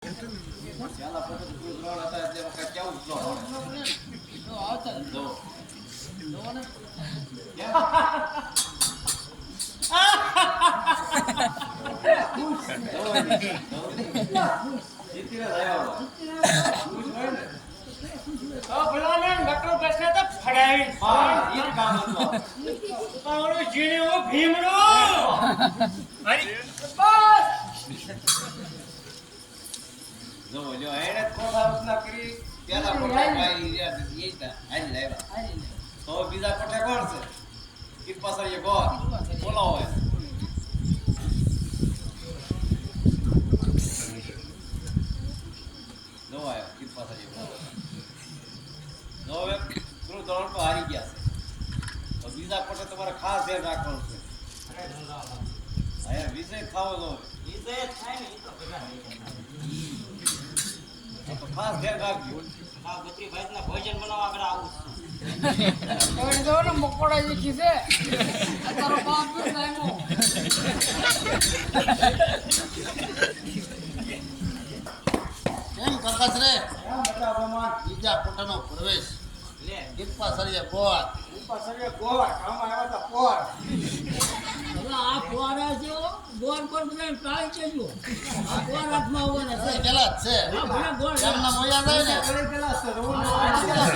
Ela foi do Bruno, ela tá dizendo que é o Zó. Não olhou, era toda a naquele pela porta e ia direita, aí leva. તો બીજા કોઠે કોણ છે ઈ પાછળ એ ગોર બોલાવો હે નો આયો ઈ પાછળ એ ગોર નો હવે ગુરુ દોડ તો હારી ગયા છે તો બીજા કોઠે તમારે ખાસ ધ્યાન રાખવાનું છે આયા વિષય ખાવો નો વિષય થાય ને ઈ તો ભેગા નહીં તો ખાસ ધ્યાન રાખજો આ બત્રી ભાઈ ના ભોજન બનાવવા આગળ આવું Kau ni tahu nak mokor aja kisah. Atau apa pun saya mau. કેમ કરકસ રે બેટા ભગવાન બીજા પોતાનો પ્રવેશ લે દીપા સરિયા ગોળ દીપા સરિયા ગોળ કામ આવ્યા તા પોર હવે આ પોરા જો ગોળ પર બધા ટાળી કેજો આ પોર હાથમાં આવવાના છે પેલા જ છે હા ભલા ગોળ એમના મોયા જાય ને પેલા છે રોડ પોર આવવાના છે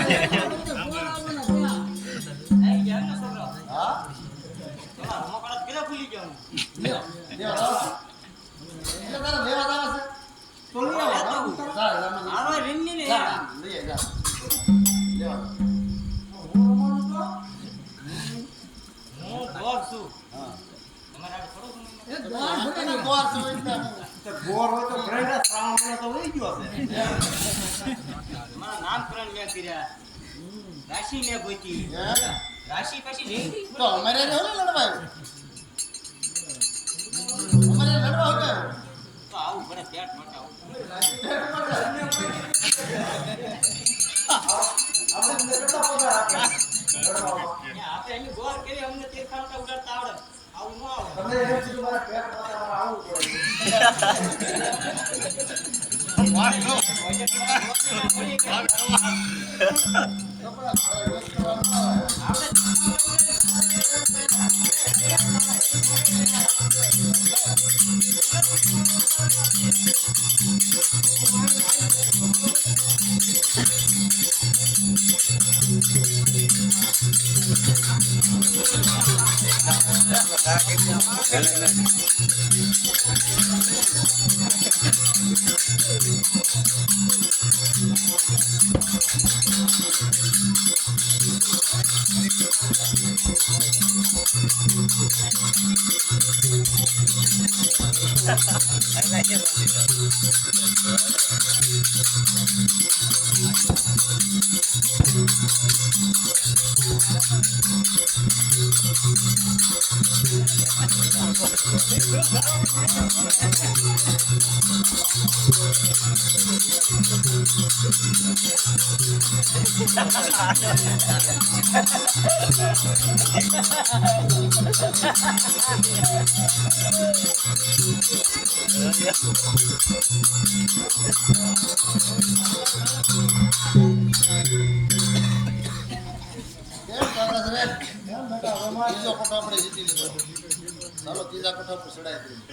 આઈ ગયા ને છોકરા હા તમારા રમકડા કેલા ભૂલી જાવ લ્યો લ્યો એટલે તારે લેવા આવે છે તો લઈ આવો જા આરો રીંગની ને જા લઈ જા લેવા હું ગોળ છું હા તમારા આ થોડું એ ગોળ ફૂટે ગોળ છે એટલે ગોર હોય તો બ્રેન્ડ શ્રાવણ મહિનો તો વહી ગયો છે મારા નામકરણ મેં કર્યા રાશિ મેં ગોતી રાશિ પછી નહીં તો અમારે રે હોને લડવાયો અમારે લડવા હોને તો આવું ભલે પેટ માટે આવું આપણે કેટલા પગાર આપે આપણે અહીં ગોળ કરી અમને તે ખાતા ઉડાડતા આવડે આવું ન આવડે તમે એમ કીધું મારા પેટ માટે મારે આવું પડે બીજો કોઠો આપણે જીતી લીધો ચાલો ત્રીજા કોઠા પર ચડાઈ દઈએ